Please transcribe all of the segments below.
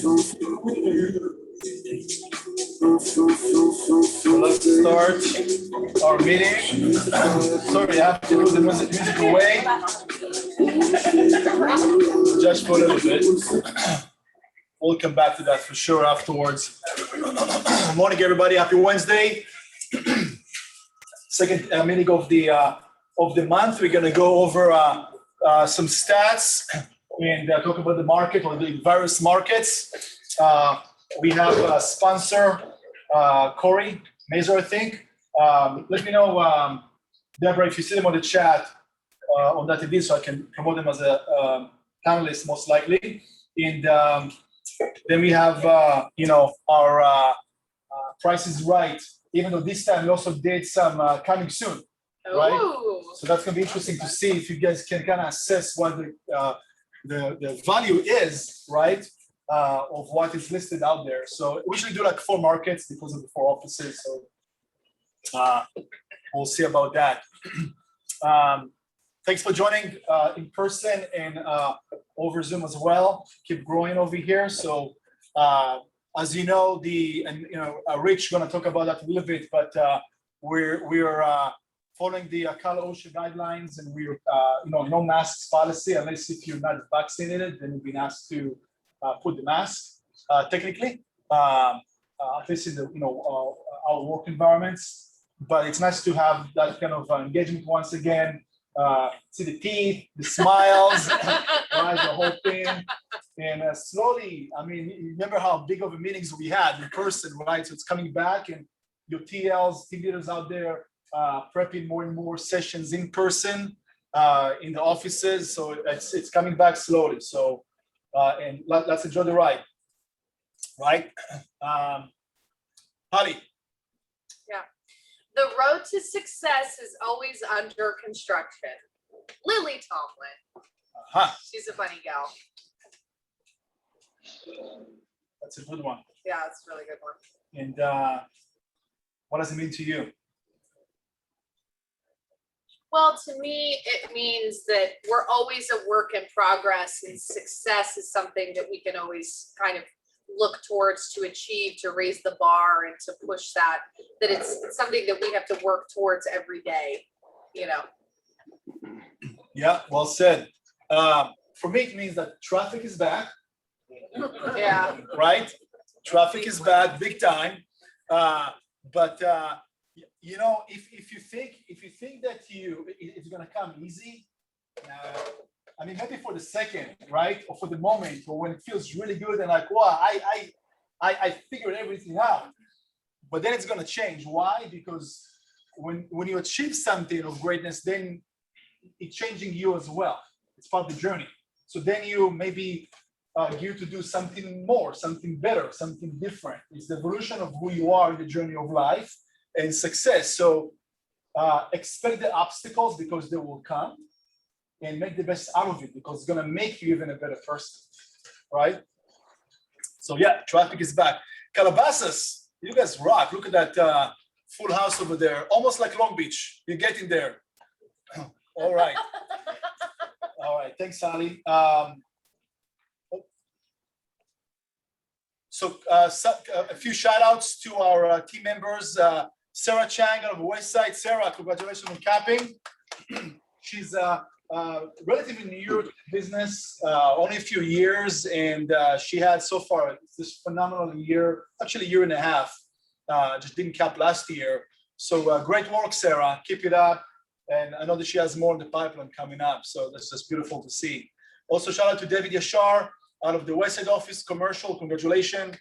So let's start our meeting. Sorry, I have to put the music away just for a little bit. We'll come back to that for sure afterwards. Morning, everybody. Happy Wednesday. Second meeting of the month. We're going to go over some stats and talk about the market or the various markets. We have a sponsor, Corey Mazer, I think. Let me know, Deborah, if you see them on the chat on that TV, so I can promote them as a panelist, most likely. And then we have, our Price is Right. Even though this time we also did some coming soon, right? Ooh. So that's going to be interesting to see if you guys can kind of assess what the value is, right, of what is listed out there. So we usually do like 4 markets because of the 4 offices. So we'll see about that. Thanks for joining in person and over Zoom as well. Keep growing over here. So as you know, Rich going to talk about that a little bit, but we're following the OSHA guidelines, and we're no masks policy unless if you're not vaccinated, then you've been asked to put the mask. Technically, at least in our work environments. But it's nice to have that kind of engagement once again. See the teeth, the smiles, right, the whole thing. And slowly, I mean, you remember how big of a meetings we had in person, right? So it's coming back, and your TLs, team leaders out there, prepping more and more sessions in person in the offices. So it's coming back slowly. So and let's enjoy the ride, right? Halley. Yeah. The road to success is always under construction. Lily Tomlin. She's a funny gal. That's a good one. Yeah, it's a really good one. And what does it mean to you? Well, to me, it means that we're always a work in progress, and success is something that we can always kind of look towards to achieve, to raise the bar and to push that it's something that we have to work towards every day, Yeah, well said. For me, it means that traffic is back. Yeah. Right? Traffic is back big time. But if you think that it's gonna come easy, I mean, maybe for the second, right, or for the moment, or when it feels really good and like, wow, I figured everything out. But then it's gonna change. Why? Because when you achieve something of greatness, then it's changing you as well. It's part of the journey. So then you maybe geared to do something more, something better, something different. It's the evolution of who you are in the journey of life and success. So expect the obstacles because they will come, and make the best out of it because it's gonna make you even a better person, right? So yeah, traffic is back. Calabasas, you guys rock. Look at that full house over there, almost like Long Beach. You're getting there. All right. All right, thanks, Halley. So a few shout outs to our team members. Sarah Chang out of the West Side. Sarah, congratulations on capping. She's relatively new to the business, only a few years, and she had so far this phenomenal year, actually a year and a half. Just didn't cap last year. So great work, Sarah. Keep it up. And I know that she has more in the pipeline coming up. So that's just beautiful to see. Also, shout out to David Yashar out of the West Side office, commercial. Congratulations.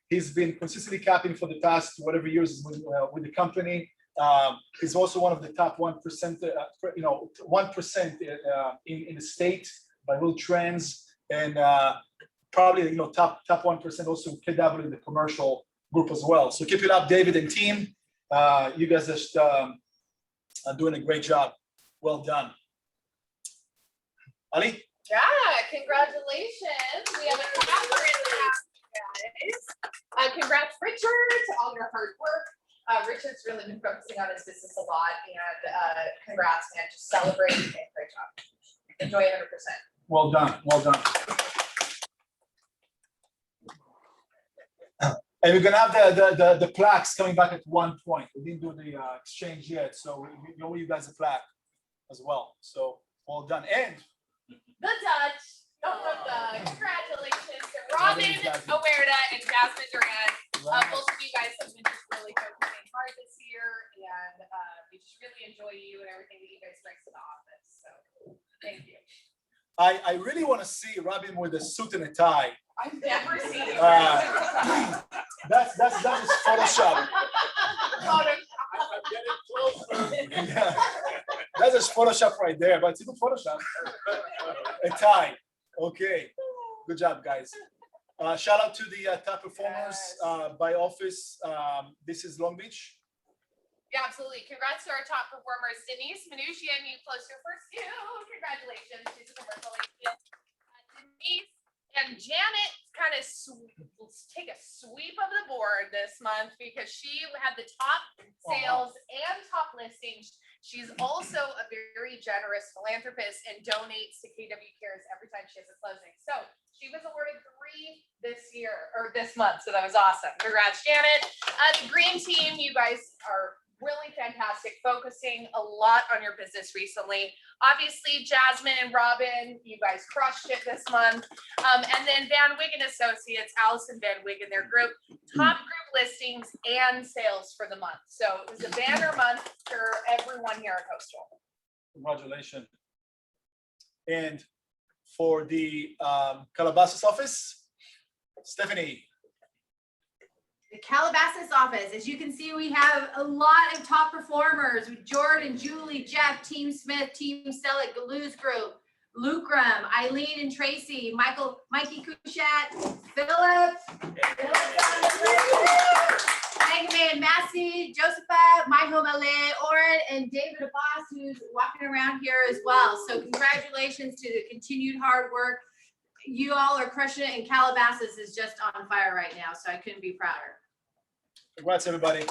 He's been consistently capping for the past whatever years with the company. He's also one of the top 1%, 1% in the state by Will Trends, and probably top 1% also KW in the commercial group as well. So keep it up, David and team. You guys just are doing a great job. Well done. Ali? Yeah, congratulations. We have a capper in the house, guys. Congrats, Richard, to all your hard work. Richard's really been focusing on his business a lot, and congrats, man. Just celebrate and great job. Enjoy 100%. Well done. Well done. And we're gonna have the plaques coming back at one point. We didn't do the exchange yet, so we owe you guys a plaque as well. So well done. And The Dutch. Congratulations to Robin Owerda and Jasmine Duran. Both of you guys have been just really focusing hard this year, and we just really enjoy you and everything that you guys bring to the office. So thank you. I really want to see Robin with a suit and a tie. I've never seen it. That's just Photoshop. I'm getting closer. Yeah. That's just Photoshop right there, but it's even Photoshop. A tie. Okay. Good job, guys. Shout out to the top performers by office. This is Long Beach. Yeah, absolutely. Congrats to our top performers. Denise Mnuchin, you closed your first two. Congratulations. She's a commercial agent. Denise and Janet kind of take a sweep of the board this month because she had the top sales and top listings. She's also a very generous philanthropist and donates to KW Cares every time she has a closing. So she was awarded 3 this year or this month. So that was awesome. Congrats, Janet. The green team, you guys are really fantastic, focusing a lot on your business recently. Obviously, Jasmine and Robin, you guys crushed it this month. And then Van Wiggen Associates, Allison Van Wiggen, their group, top group listings and sales for the month. So it was a banner month for everyone here at Coastal. Congratulations. And for the Calabasas office, Stephanie. The Calabasas office, as you can see, we have a lot of top performers with Jordan, Julie, Jeff, Team Smith, Team Selleck, Galoo's Group, Lucrum, Eileen and Tracy, Mikey Kushat, Philip, Megman, Massey, Josepha, My Home LA, Oren, and David Abbas, who's walking around here as well. So congratulations to the continued hard work. You all are crushing it, and Calabasas is just on fire right now, so I couldn't be prouder. Congrats, everybody.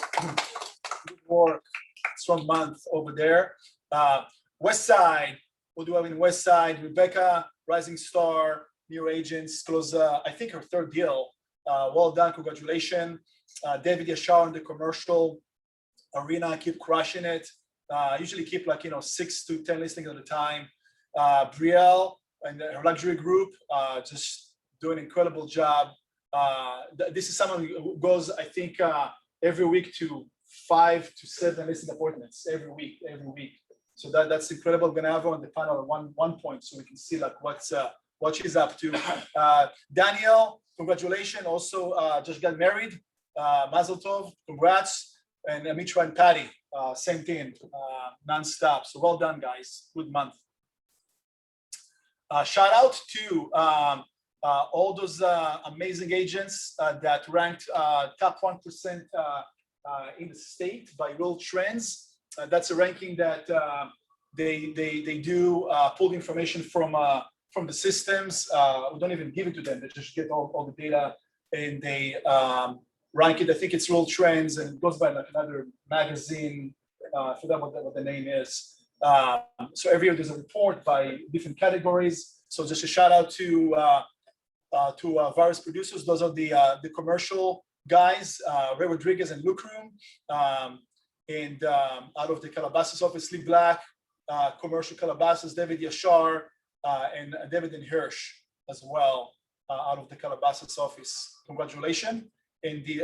Good work. Strong month over there. West Side. What do we have in West Side? Rebecca, Rising Star, new agents, close, I think her 3rd deal. Well done. Congratulations. David Yashar in the commercial arena, keep crushing it. Usually keep 6 to 10 listings at a time. Brielle and her luxury group, just doing an incredible job. This is someone who goes, I think, every week to 5 to 7 listing appointments every week. So that's incredible. We're gonna have her on the panel at one point so we can see what she's up to. Daniel, congratulations. Also, just got married. Mazel tov, congrats. And Mitra and Patty, same thing, nonstop. So well done, guys. Good month. Shout out to all those amazing agents that ranked top 1% in the state by Real Trends. That's a ranking that they do pull the information from the systems. We don't even give it to them. They just get all the data and they rank it. I think it's Real Trends and it goes by another magazine. I forgot what the name is. So every year there's a report by different categories. So just a shout out to various producers. Those are the commercial guys, Ray Rodriguez and Lucrum, and out of the Calabasas office, Lee Black, commercial Calabasas, David Yashar, and David and Hirsch as well, out of the Calabasas office. Congratulations. In the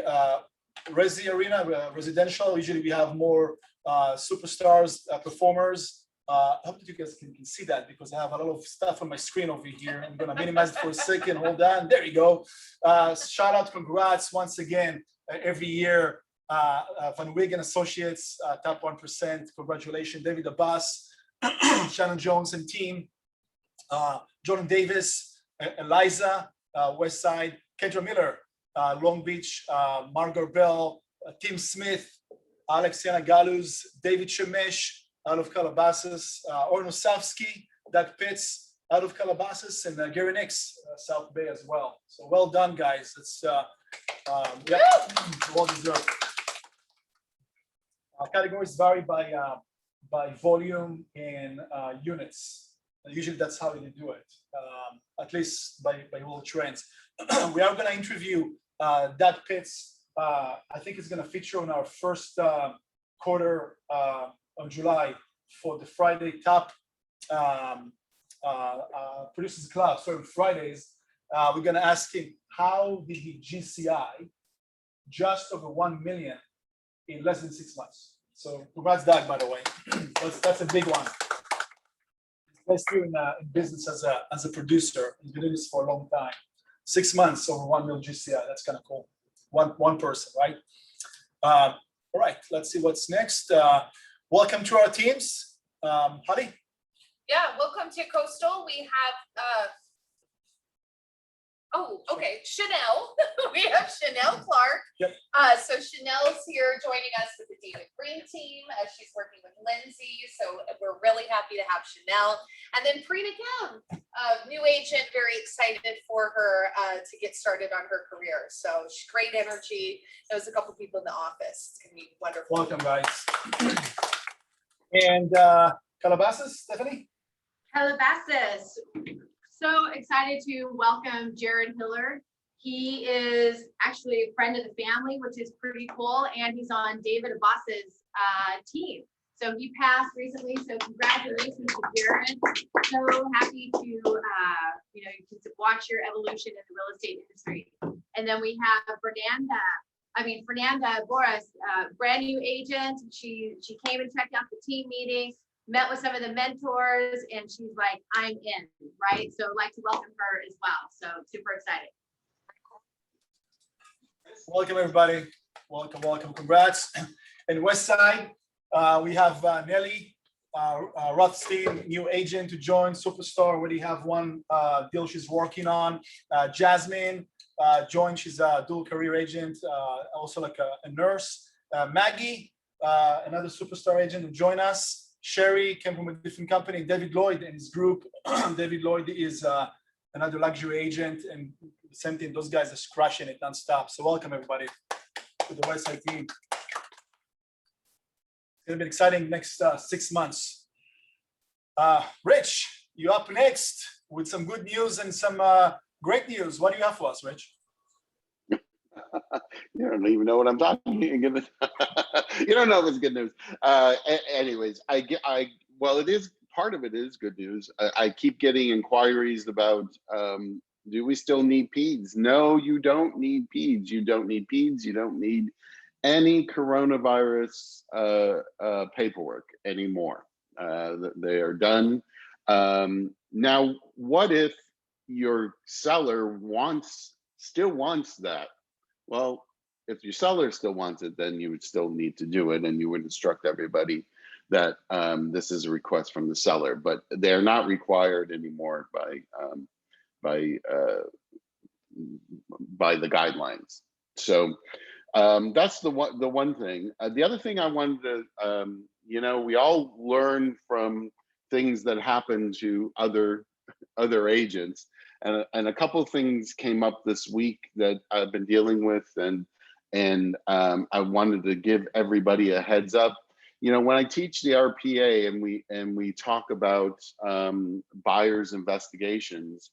Resi arena, residential, usually we have more superstars, performers. I hope that you guys can see that because I have a lot of stuff on my screen over here. I'm gonna minimize it for a second. Hold on, there you go. Shout out, congrats once again. Every year, Van Wiggen Associates, top 1%. Congratulations, David Abbas, Shannon Jones and team, Jordan Davis, Eliza, West Side, Kendra Miller, Long Beach, Margaret Bell, Tim Smith, Alexiana Galuz, David Shemesh, out of Calabasas, Orno Savsky, Doug Pitts, out of Calabasas, and Gary Nix, South Bay as well. So well done, guys. It's yeah, well deserved. Categories vary by volume and units. Usually that's how they do it, at least by Real Trends. We are going to interview Doug Pitts I think it's going to feature on our first quarter of July for the Friday top Producers Club. So on Fridays, we're going to ask him how did he GCI just over 1 million in less than 6 months. So congrats, Doug, by the way. That's a big one. He's in business as a producer. He's been doing this for a long time. 6 months over 1 million GCI. That's kind of cool. One person, right? All right. Let's see what's next. Welcome to our teams, Halley. Yeah, welcome to Coastal. We have Chanel. We have Chanel Clark. Yep. So Chanel's here joining us with the David Green team as she's working with Lindsay. So we're really happy to have Chanel. And then Preeta Kim, new agent, very excited for her to get started on her career. So she's great energy. Knows a couple people in the office. It's gonna be wonderful. Welcome, guys. And Calabasas, Stephanie. Calabasas. So excited to welcome Jared Hiller. He is actually a friend of the family, which is pretty cool, and he's on David Abbas's team. So he passed recently, so congratulations to Jared. So happy to you to watch your evolution in the real estate industry. And then we have Fernanda Boras, brand new agent. She came and checked out the team meeting, met with some of the mentors, and she's like, I'm in, right? So I'd like to welcome her as well. So super excited. Welcome, everybody. Welcome. Congrats. And West Side, we have Nelly Rothstein, new agent to join Superstar. Already have one deal she's working on. Jasmine joined. She's a dual career agent, also like a nurse. Maggie, another Superstar agent, to join us. Sherry came from a different company. David Lloyd and his group. David Lloyd is another luxury agent, and same thing. Those guys are crushing it nonstop. So welcome, everybody, to the Westside team. It's gonna be exciting next 6 months. Rich, you up next with some good news and some great news. What do you have for us, Rich? You don't even know what I'm talking. You don't know if it's good news. Anyways, well, it is part of it is good news. I keep getting inquiries about do we still need PEDS? No, you don't need PEDS. You don't need PEDS. You don't need any coronavirus paperwork anymore. They are done. Now, what if your seller still wants that? Well, if your seller still wants it, then you would still need to do it, and you would instruct everybody that this is a request from the seller. But they're not required anymore by the guidelines. So that's the one thing. The other thing I wanted to, we all learn from things that happen to other agents. And a couple of things came up this week that I've been dealing with, and I wanted to give everybody a heads up. When I teach the RPA and we talk about buyers investigations,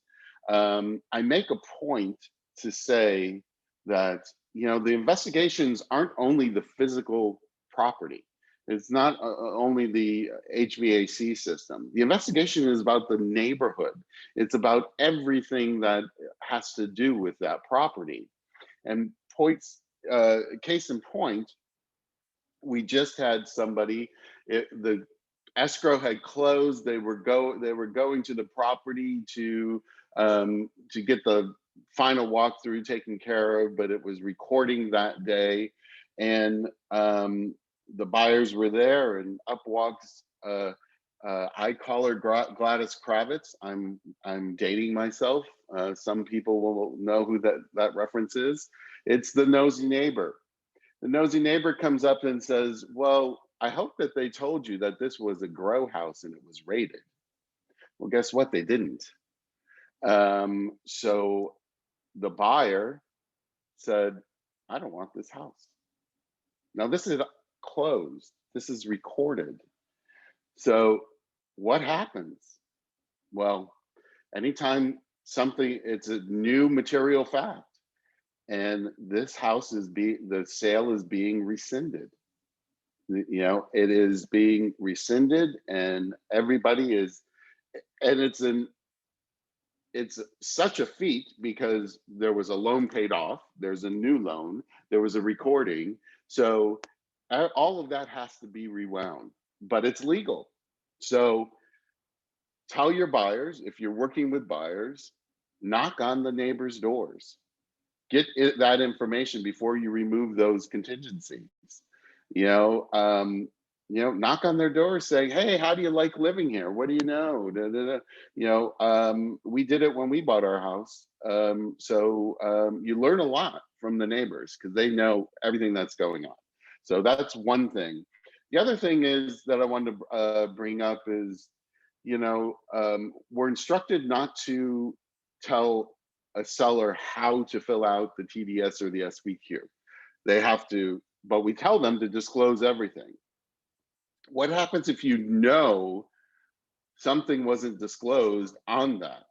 I make a point to say that the investigations aren't only the physical property. It's not only the HVAC system. The investigation is about the neighborhood. It's about everything that has to do with that property. And case in point, we just had somebody, the escrow had closed. They were going to the property to get the final walkthrough taken care of, but it was recording that day, and the buyers were there, and up walks I call her Gladys Kravitz. I'm dating myself. Some people will know who that reference is. It's the nosy neighbor. The nosy neighbor comes up and says, well, I hope that they told you that this was a grow house and it was rated. Well, guess what? They didn't. So the buyer said, I don't want this house. Now this is closed. This is recorded. So what happens? Well, anytime it's a new material fact, and this house the sale is being rescinded. You know, it is being rescinded, and everybody is, and it's such a feat because there was a loan paid off, there's a new loan, there was a recording. So all of that has to be rewound, but it's legal. So tell your buyers, if you're working with buyers, knock on the neighbors' doors. Get that information before you remove those contingencies. Knock on their doors saying, hey, how do you like living here? What do you know? Da, da, da. We did it when we bought our house. So you learn a lot from the neighbors because they know everything that's going on. So that's one thing. The other thing is that I wanted to bring up is, we're instructed not to tell a seller how to fill out the TDS or the SBQ. They have to, but we tell them to disclose everything. What happens if you know something wasn't disclosed on that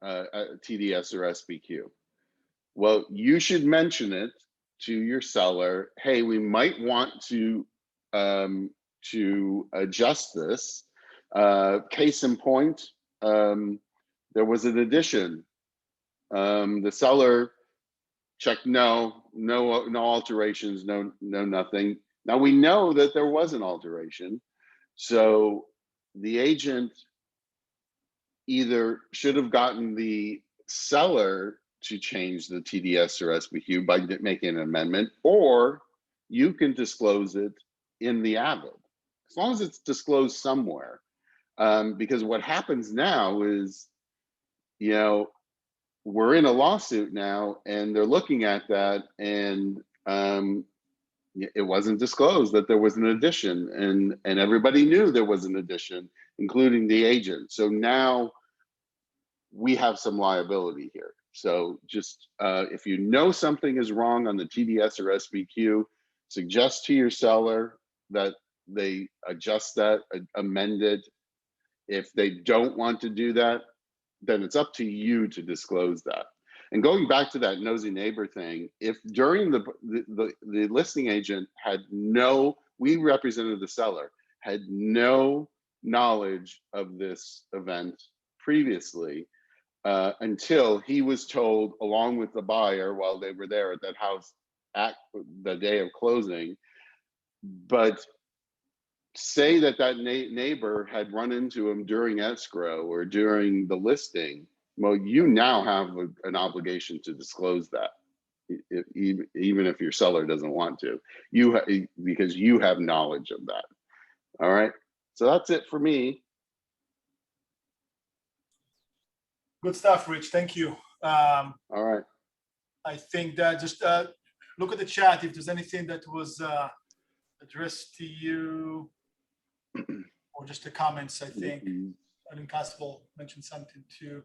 TDS or SBQ? Well, you should mention it to your seller. Hey, we might want to adjust this. Case in point, there was an addition. The seller checked no alterations, no nothing. Now we know that there was an alteration, so the agent either should have gotten the seller to change the TDS or SBQ by making an amendment, or you can disclose it in the avid, as long as it's disclosed somewhere. Because what happens now is, we're in a lawsuit now, and they're looking at that, and it wasn't disclosed that there was an addition, and everybody knew there was an addition, including the agent. So now we have some liability here. So just if you know something is wrong on the TDS or SBQ, suggest to your seller that they adjust that, amend it. If they don't want to do that, then it's up to you to disclose that. And going back to that nosy neighbor thing, if during the listing agent we represented the seller, had no knowledge of this event previously, until he was told, along with the buyer while they were there at that house at the day of closing. But say that neighbor had run into him during escrow or during the listing, well, you now have an obligation to disclose that, even if your seller doesn't want to, because you have knowledge of that. All right, so that's it for me. Good stuff, Rich. Thank you. All right. I think that just look at the chat if there's anything that was addressed to you, or just the comments. I think I think Constable mentioned something too.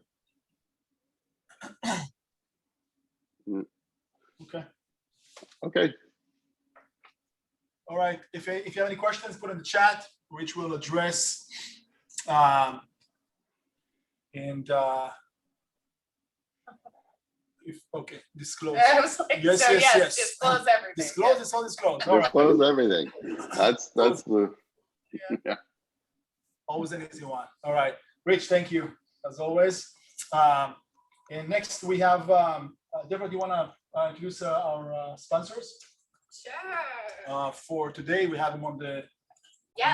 Okay. All right. If you have any questions, put in the chat, which we'll address. Disclose. I was like, Yes. disclose everything. Disclose, Yeah. it's all disclosed. All right. Disclose everything. That's the yeah. Always an easy one. All right, Rich, thank you as always. And next we have Deborah. Do you want to introduce our sponsors? Sure. For today, we have them on the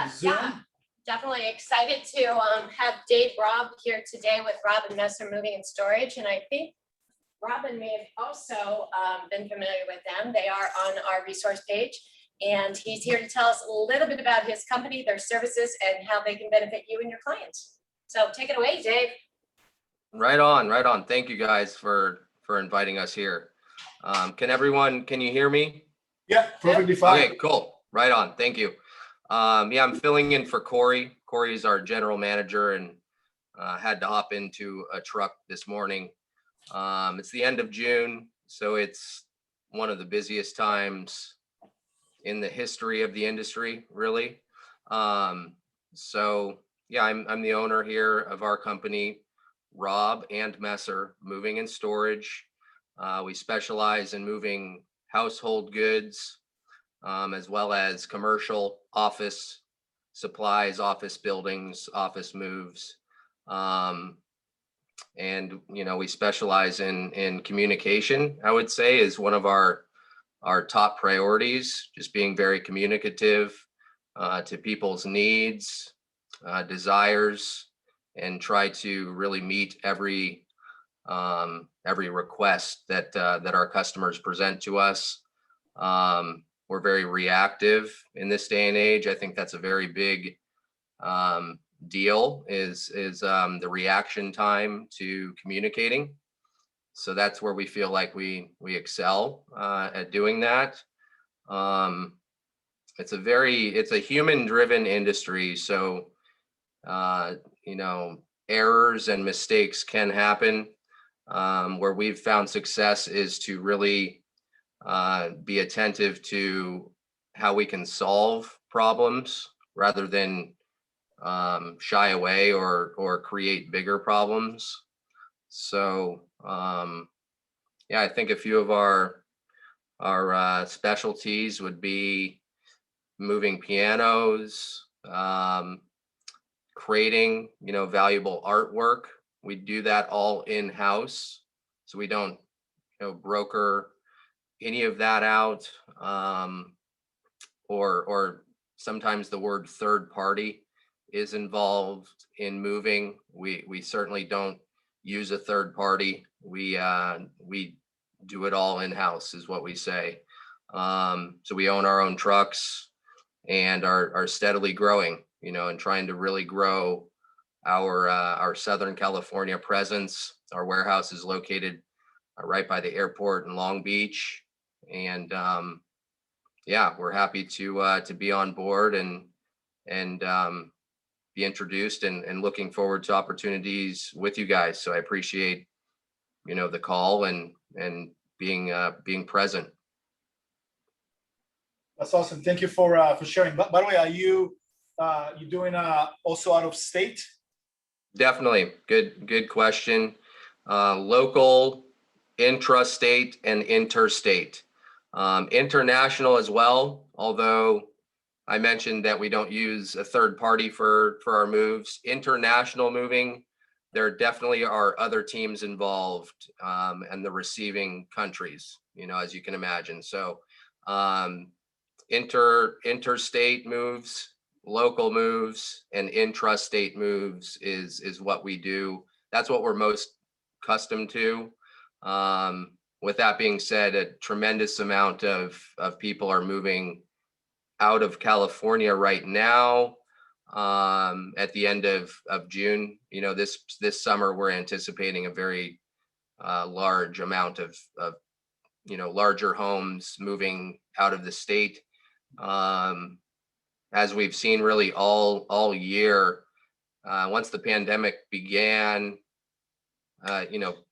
Zoom. Yeah. Definitely excited to have Dave Robb here today with Robb and Messer Moving and Storage. And I think Robin may have also been familiar with them. They are on our resource page. And he's here to tell us a little bit about his company, their services, and how they can benefit you and your clients. So take it away, Dave. Right on. Thank you guys for inviting us here. Can you hear me? Yeah, perfectly fine. Okay, cool. Right on. Thank you. I'm filling in for Corey. Corey's our general manager and had to hop into a truck this morning. It's the end of June, so it's one of the busiest times in the history of the industry, really. So yeah, I'm the owner here of our company, Robb and Messer Moving and Storage. We specialize in moving household goods, as well as commercial office supplies, office buildings, office moves. And we specialize in communication, I would say, is one of our top priorities, just being very communicative to people's needs, desires, and try to really meet every request that our customers present to us. We're very reactive in this day and age. I think that's a very big deal is the reaction time to communicating. So that's where we feel like we excel at doing that. It's a human driven industry. So, errors and mistakes can happen. Where we've found success is to really be attentive to how we can solve problems rather than shy away or create bigger problems. So I think a few of our specialties would be moving pianos, creating valuable artwork. We do that all in-house, so we don't broker any of that out, or sometimes the word third party is involved in moving. We certainly don't use a third party. We do it all in-house is what we say. So we own our own trucks and are steadily growing, and trying to really grow our Southern California presence. Our warehouse is located right by the airport in Long Beach, and we're happy to be on board and be introduced and looking forward to opportunities with you guys. So I appreciate the call and being present. That's awesome. Thank you for sharing. But by the way, are you doing also out of state? Definitely. Good question. Local, intrastate, and interstate. International as well, although I mentioned that we don't use a third party for our moves. International moving, there definitely are other teams involved, and the receiving countries, as you can imagine. So interstate moves, local moves, and intrastate moves is what we do. That's what we're most accustomed to. With that being said, a tremendous amount of people are moving out of California right now. At the end of June, this summer we're anticipating a very large amount of larger homes moving out of the state. As we've seen really all year, once the pandemic began,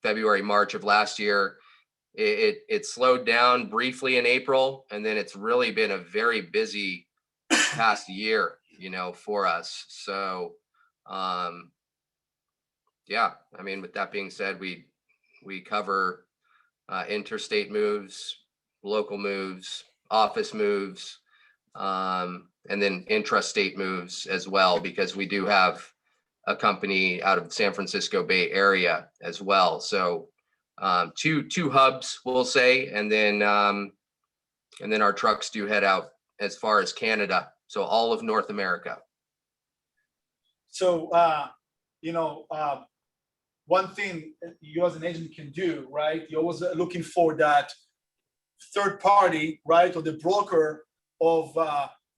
February, March of last year, it slowed down briefly in April, and then it's really been a very busy past year, for us. So, with that being said, we cover interstate moves, local moves, office moves, and then intrastate moves as well, because we do have a company out of the San Francisco Bay Area as well. So two hubs, we'll say, and then our trucks do head out as far as Canada, so all of North America. So one thing you as an agent can do, right? You're always looking for that third party, right, or the broker of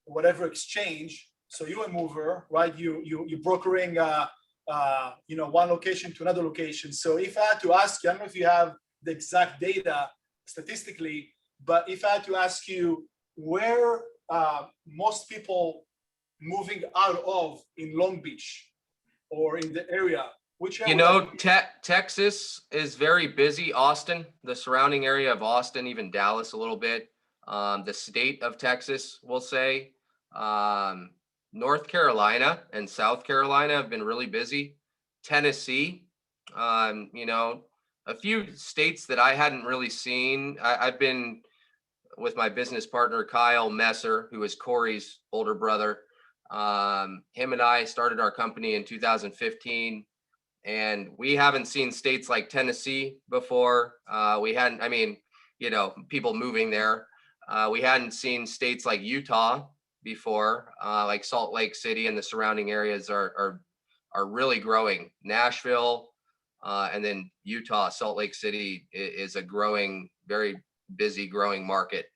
whatever exchange. So you're a mover, right? You're brokering one location to another location. So if I had to ask you, I don't know if you have the exact data statistically, but if I had to ask you where most people moving out of in Long Beach or in the area, which area? Texas is very busy. Austin, the surrounding area of Austin, even Dallas a little bit. The state of Texas, we'll say. North Carolina and South Carolina have been really busy. Tennessee, a few states that I hadn't really seen. I've been with my business partner, Kyle Messer, who is Corey's older brother. Him and I started our company in 2015, and we haven't seen states like Tennessee before. We hadn't, I mean, you know, people moving there. We hadn't seen states like Utah before, like Salt Lake City and the surrounding areas are really growing. Nashville, and then Utah, Salt Lake City is a growing, very busy growing market.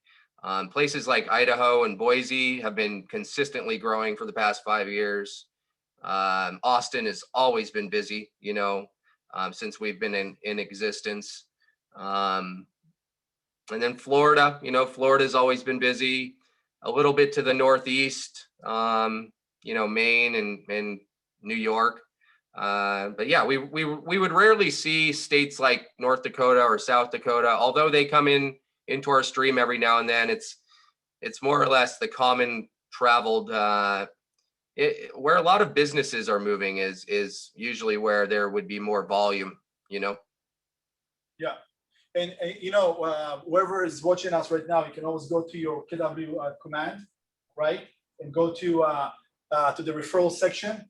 Places like Idaho and Boise have been consistently growing for the past 5 years. Austin has always been busy, you know, since we've been in existence. And then Florida, you know, Florida's always been busy. A little bit to the northeast, you know, Maine and New York. But yeah, we would rarely see states like North Dakota or South Dakota, although they come into our stream every now and then. It's more or less the common traveled, where a lot of businesses are moving is usually where there would be more volume, you know? Yeah. And you know, whoever is watching us right now, you can always go to your KW command, right? And go to the referral section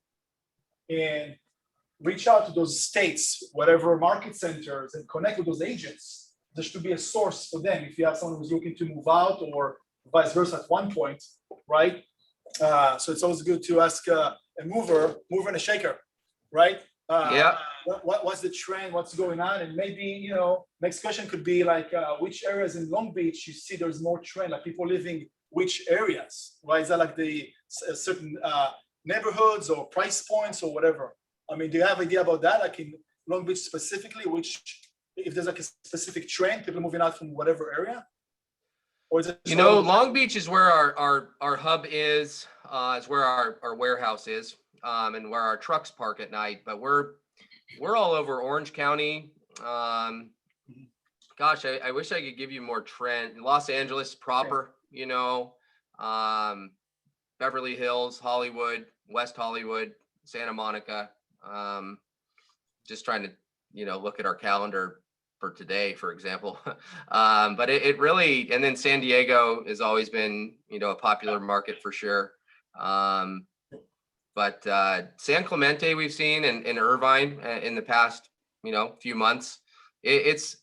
and reach out to those states, whatever market centers, and connect with those agents. There should be a source for them if you have someone who's looking to move out or vice versa at one point, right? So it's always good to ask a mover and a shaker, right? Yeah. What's the trend? What's going on? And maybe, you know, next question could be like, which areas in Long Beach you see there's more trend, like people living which areas, right? Is that like the certain neighborhoods or price points or whatever? I mean, do you have an idea about that? Like in Long Beach specifically, which, if there's like a specific trend, people moving out from whatever area? Or is it, you know, Long Beach is where our hub is where our warehouse is, and where our trucks park at night. But we're all over Orange County. Gosh, I wish I could give you more trend. Los Angeles proper, you know, Beverly Hills, Hollywood, West Hollywood, Santa Monica. Just trying to, you know, look at our calendar for today, for example. But it really, and then San Diego has always been, you know, a popular market for sure. But San Clemente we've seen, and Irvine in the past, you know, few months. It's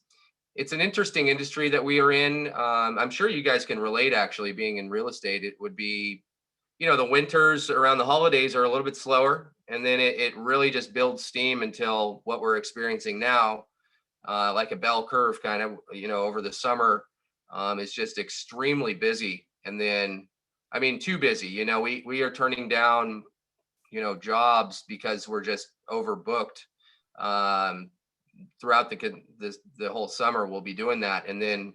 an interesting industry that we are in. I'm sure you guys can relate, actually, being in real estate. It would be, you know, the winters around the holidays are a little bit slower, and then it really just builds steam until what we're experiencing now, like a bell curve kind of, you know, over the summer. It's just extremely busy. And then, I mean, too busy, you know, we are turning down, you know, jobs because we're just overbooked. Throughout the whole summer, we'll be doing that. And then,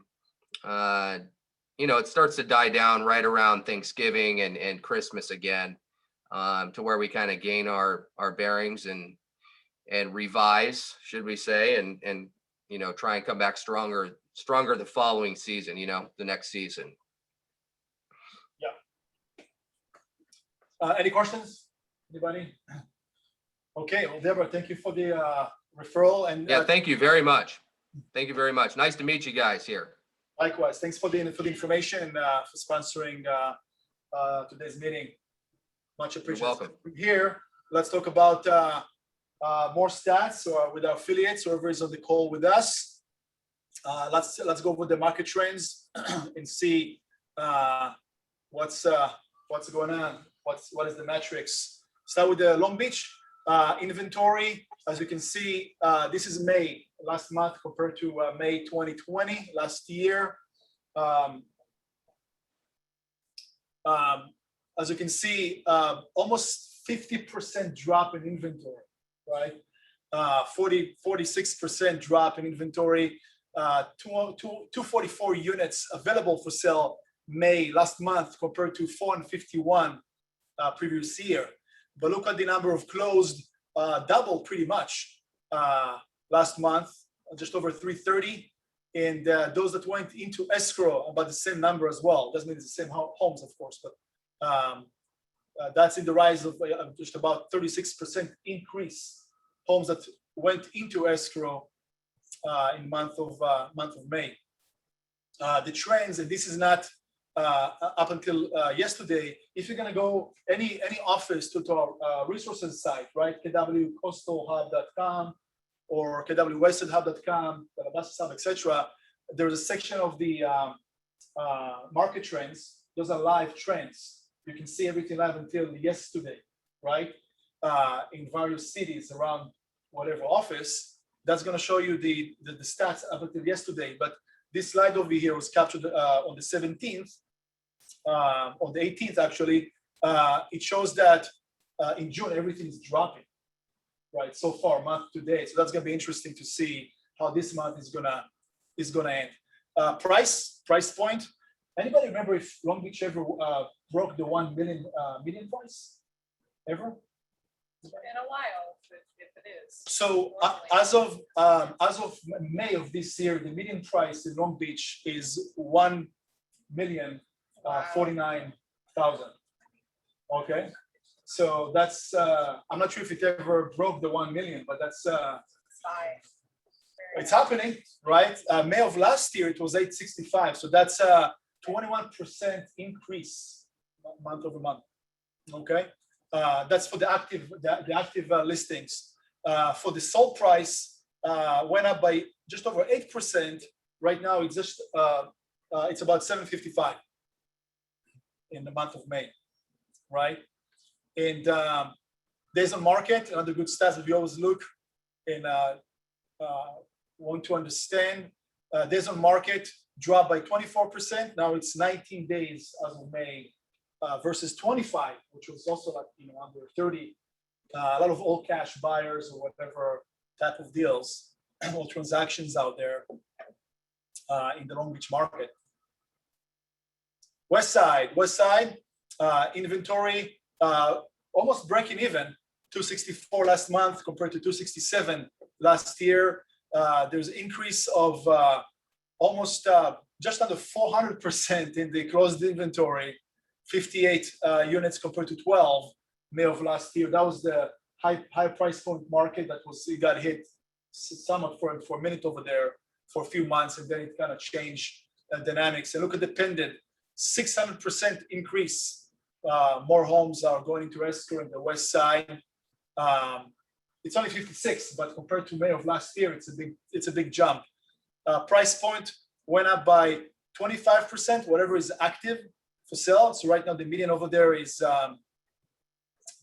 you know, it starts to die down right around Thanksgiving and Christmas again, to where we kind of gain our bearings and revise, should we say, and you know, try and come back stronger the following season, you know, the next season. Yeah. Any questions? Anybody? Okay, well, Deborah, thank you for the referral. And yeah, thank you very much. Thank you very much. Nice to meet you guys here. Likewise. Thanks for the information and for sponsoring today's meeting. Much appreciated. You're welcome. From here, let's talk about more stats with our affiliates, whoever is on the call with us. Let's go with the market trends and see what's going on. What is the metrics? Start with the Long Beach inventory. As you can see, this is May last month compared to May 2020 last year. As you can see, almost 50% drop in inventory, right? 46% drop in inventory. 244 units available for sale May last month compared to 451 previous year. But look at the number of closed, double pretty much last month, just over 330. And those that went into escrow, about the same number as well. Doesn't mean it's the same homes, of course, but that's in the rise of just about 36% increase. Homes that went into escrow in month of May. The trends, and this is not up until yesterday. If you're gonna go any office to our resources site, right, kwcoastalhub.com or kwwesternhub.com, Calabasas Hub, etc., there's a section of the market trends. Those are live trends. You can see everything live until yesterday, right? In various cities around whatever office. That's going to show you the stats up until yesterday. But this slide over here was captured on the 17th, on the 18th actually. It shows that in June everything is dropping, right? So far, month to date. So that's going to be interesting to see how this month is gonna end. Price point. Anybody remember if Long Beach ever broke the 1 million median price? Ever? In a while, if it is. So as of May of this year, the median price in Long Beach is 1,049,000. Okay, so that's I'm not sure if it ever broke the 1 million, but that's it's happening, right? May of last year it was 865, so that's 21% increase month over month. Okay. That's for the active listings. For the sold price, went up by just over 8%. Right now, it's just it's about 755 in the month of May, right? And days on market, another good stats that we always look and want to understand. Days on market dropped by 24%. Now it's 19 days as of May. Versus 25, which was also like under 30. A lot of all cash buyers or whatever type of deals or transactions out there in the Long Beach market. West side inventory almost breaking even. 264 last month compared to 267 last year. There's an increase of almost just under 400% in the closed inventory. 58 units compared to 12 May of last year. That was the high price point market that it got hit somewhat for a minute over there for a few months, and then it kind of changed dynamics. And look at the pendant, 600% increase. More homes are going into escrow in the west side. It's only 56, but compared to May of last year, it's a big jump. Price point went up by 25%. Whatever is active for sale. So right now the median over there is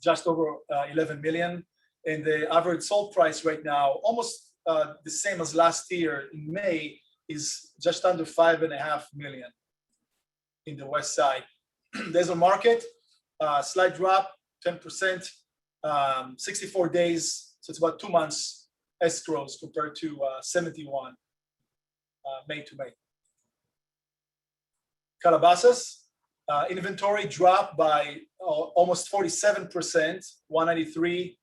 just over 11 million, and the average sold price right now, almost the same as last year in May, is just under 5.5 million in the west side. Days on market, slight drop, 10%, 64 days, so it's about 2 months escrows compared to 71 May to May. Calabasas. Inventory dropped by almost 47%, 193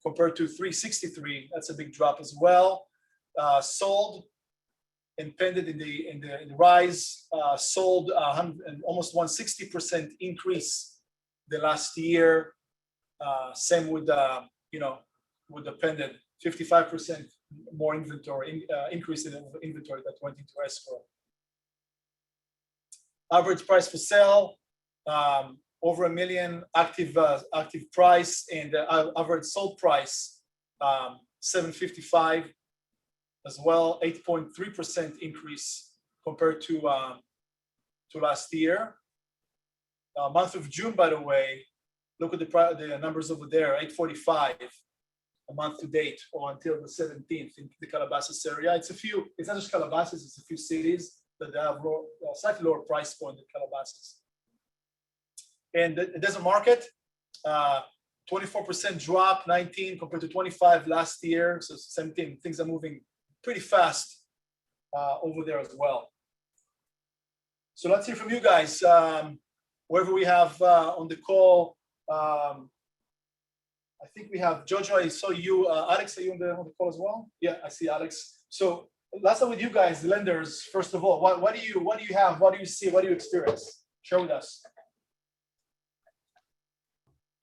compared to 363. That's a big drop as well. Sold and pendant in the rise. Sold almost 160% increase the last year. Same with with the pendant, 55% more inventory increase in inventory that went into escrow. Average price for sale, over $1 million active price, and average sold price, 755 as well, 8.3% increase compared to last year. Month of June, by the way, look at the numbers over there, 845 a month to date, or until the 17th in the Calabasas area. It's not just Calabasas, it's a few cities that they have slightly lower price point than Calabasas. And the desert market, 24% drop, 19 compared to 25 last year. So same thing, things are moving pretty fast over there as well. So let's hear from you guys. Whoever we have on the call, I think we have Jojo. I saw you, Alex. Are you on the call as well? Yeah, I see Alex. So let's start with you guys, the lenders. First of all, what do you have? What do you see? What do you experience? Share with us.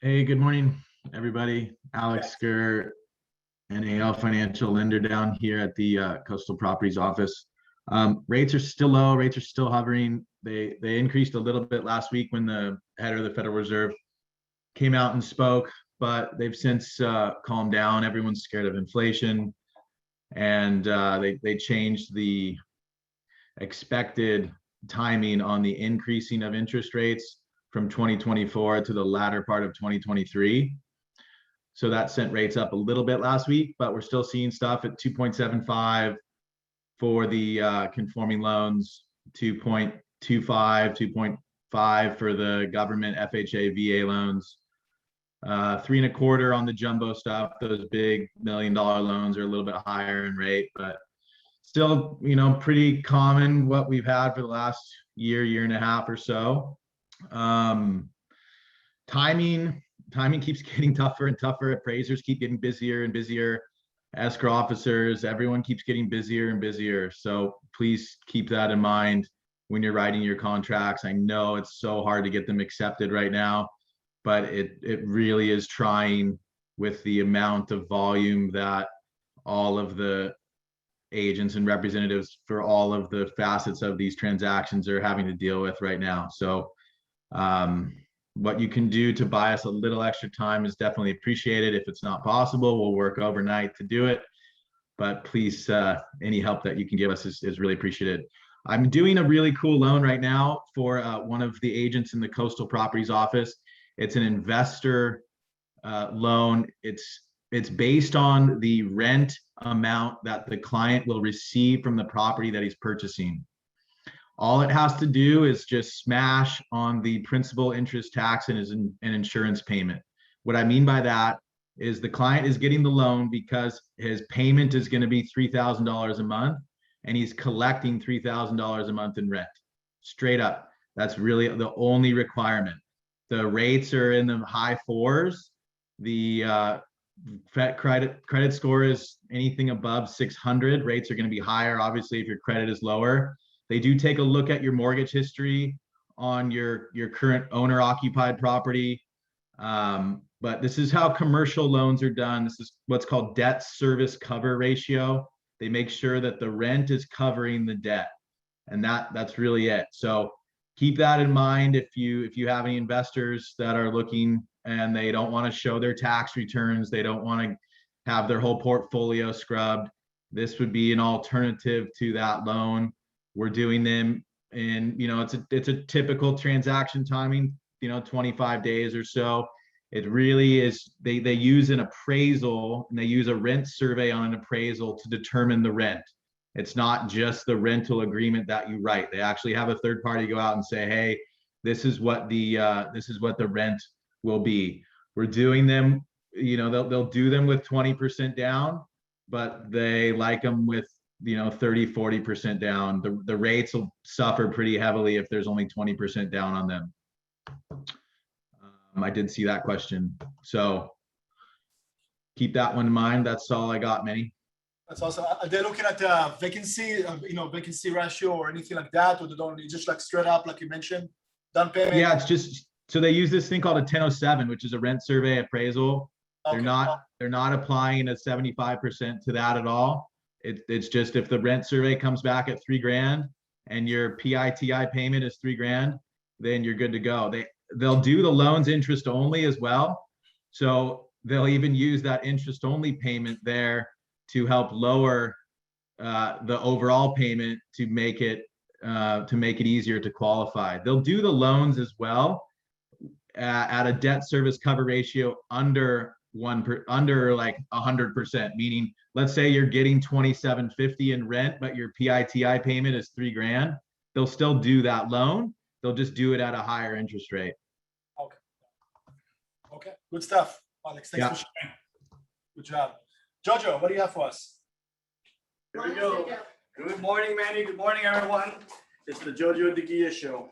Hey, good morning, everybody. Alex Sker, NAL financial lender down here at the Coastal Properties office. Rates are still low. Rates are still hovering. They increased a little bit last week when the head of the Federal Reserve came out and spoke, but they've since calmed down. Everyone's scared of inflation, and they changed the expected timing on the increasing of interest rates from 2024 to the latter part of 2023. So that sent rates up a little bit last week, but we're still seeing stuff at 2.75 for the conforming loans, 2.25, 2.5 for the government FHA VA loans, 3.25 on the jumbo stuff. Those big $1 million loans are a little bit higher in rate, but still, pretty common what we've had for the last year and a half or so. Timing keeps getting tougher and tougher. Appraisers keep getting busier and busier. Escrow officers, everyone keeps getting busier and busier. So please keep that in mind when you're writing your contracts. I know it's so hard to get them accepted right now, but it really is trying with the amount of volume that all of the agents and representatives for all of the facets of these transactions are having to deal with right now. So what you can do to buy us a little extra time is definitely appreciated. If it's not possible, we'll work overnight to do it. But please, any help that you can give us is really appreciated. I'm doing a really cool loan right now for one of the agents in the Coastal Properties office. It's an investor loan. It's based on the rent amount that the client will receive from the property that he's purchasing. All it has to do is just smash on the principal, interest, tax, and an insurance payment. What I mean by that is the client is getting the loan because his payment is going to be $3,000 a month, and he's collecting $3,000 a month in rent. Straight up. That's really the only requirement. The rates are in the high fours. The credit score is anything above 600. Rates are going to be higher, obviously, if your credit is lower. They do take a look at your mortgage history on your current owner occupied property. But this is how commercial loans are done. This is what's called debt service cover ratio. They make sure that the rent is covering the debt, and that's really it. So keep that in mind if you have any investors that are looking and they don't want to show their tax returns, they don't want to have their whole portfolio scrubbed. This would be an alternative to that loan. We're doing them in, it's a typical transaction timing, 25 days or so. It really is, they use an appraisal and they use a rent survey on an appraisal to determine the rent. It's not just the rental agreement that you write. They actually have a third party go out and say, hey, this is what the rent will be. We're doing them, they'll do them with 20% down, but they like them with 30-40% down. The rates will suffer pretty heavily if there's only 20% down on them. I did see that question, so keep that one in mind. That's all I got, Meny. That's awesome. Are they looking at vacancy, vacancy ratio or anything like that, or they don't, just like straight up, like you mentioned, down payment? Yeah, it's just, so they use this thing called a 1007, which is a rent survey appraisal. Okay. They're not applying a 75% to that at all. It's just if the rent survey comes back at $3,000 and your PITI payment is $3,000, then you're good to go. They'll do the loans interest only as well. So they'll even use that interest only payment there to help lower the overall payment to make it easier to qualify. They'll do the loans as well at a debt service cover ratio under like 100%, meaning let's say you're getting $2,750 in rent, but your PITI payment is $3,000. They'll still do that loan. They'll just do it at a higher interest rate. Okay. Good stuff, Alex. Thanks for sharing. Good job. Jojo, what do you have for us? Here we go. Good morning, Meny. Good morning, everyone. It's the Jojo DeGia show.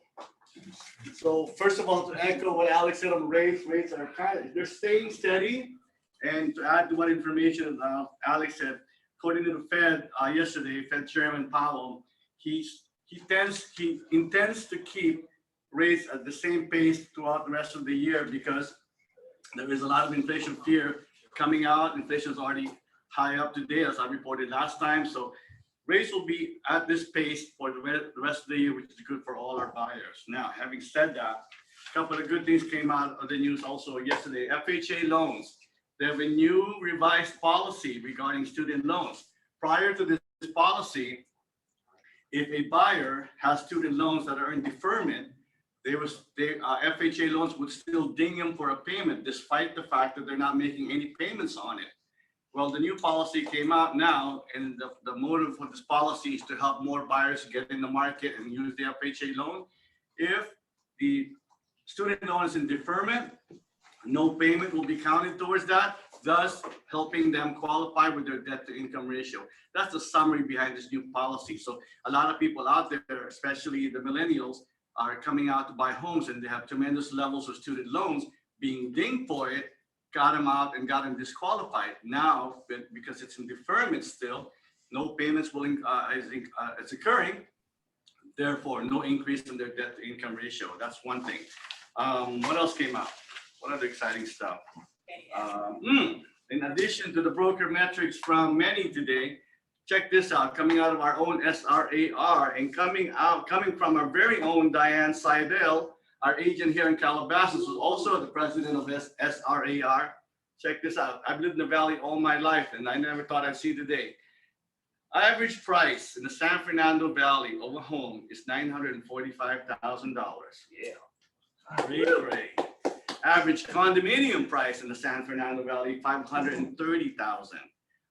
So first of all, to echo what Alex said on rates are they're staying steady. And to add to what information Alex said, according to the Fed yesterday, Fed Chairman Powell, he intends to keep rates at the same pace throughout the rest of the year because there is a lot of inflation fear coming out. Inflation is already high up today, as I reported last time. So rates will be at this pace for the rest of the year, which is good for all our buyers. Now, having said that, a couple of good things came out of the news also yesterday. FHA loans, they have a new revised policy regarding student loans. Prior to this policy, if a buyer has student loans that are in deferment, FHA loans would still ding them for a payment, despite the fact that they're not making any payments on it. Well, the new policy came out now, and the motive for this policy is to help more buyers get in the market and use the FHA loan. If the student loan is in deferment, no payment will be counted towards that, thus helping them qualify with their debt to income ratio. That's the summary behind this new policy. So a lot of people out there, especially the millennials, are coming out to buy homes, and they have tremendous levels of student loans being dinged for it, got them out and got them disqualified. Now, because it's in deferment still, no payments it's occurring, therefore no increase in their debt to income ratio. That's one thing. What else came out? What other exciting stuff? In addition to the broker metrics from Meny today, check this out, coming out of our own SRAR and coming from our very own Diane Seidel, our agent here in Calabasas, who's also the president of SRAR. Check this out. I've lived in the Valley all my life, and I never thought I'd see the day. Average price in the San Fernando Valley of a home is $945,000. Yeah, great. Average condominium price in the San Fernando Valley, $530,000,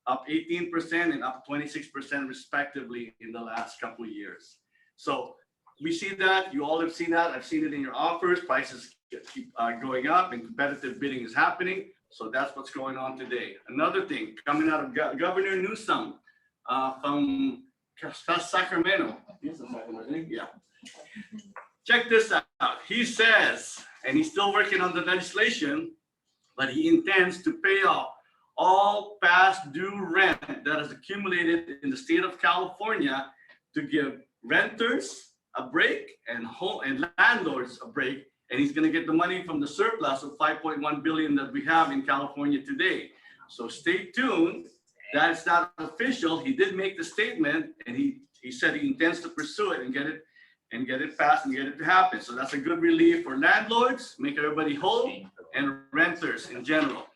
up 18% and up 26% respectively in the last couple of years. So we see that, you all have seen that. I've seen it in your offers. Prices keep going up and competitive bidding is happening. So that's what's going on today. Another thing coming out of Governor Newsom from Sacramento. Yeah. Check this out. He says, and he's still working on the legislation, but he intends to pay off all past due rent that has accumulated in the state of California to give renters a break and landlords a break. And he's going to get the money from the surplus of $5.1 billion that we have in California today. So stay tuned. That's not official. He did make the statement, and he said he intends to pursue it and get it passed and get it to happen. So that's a good relief for landlords, make everybody whole, and renters in general.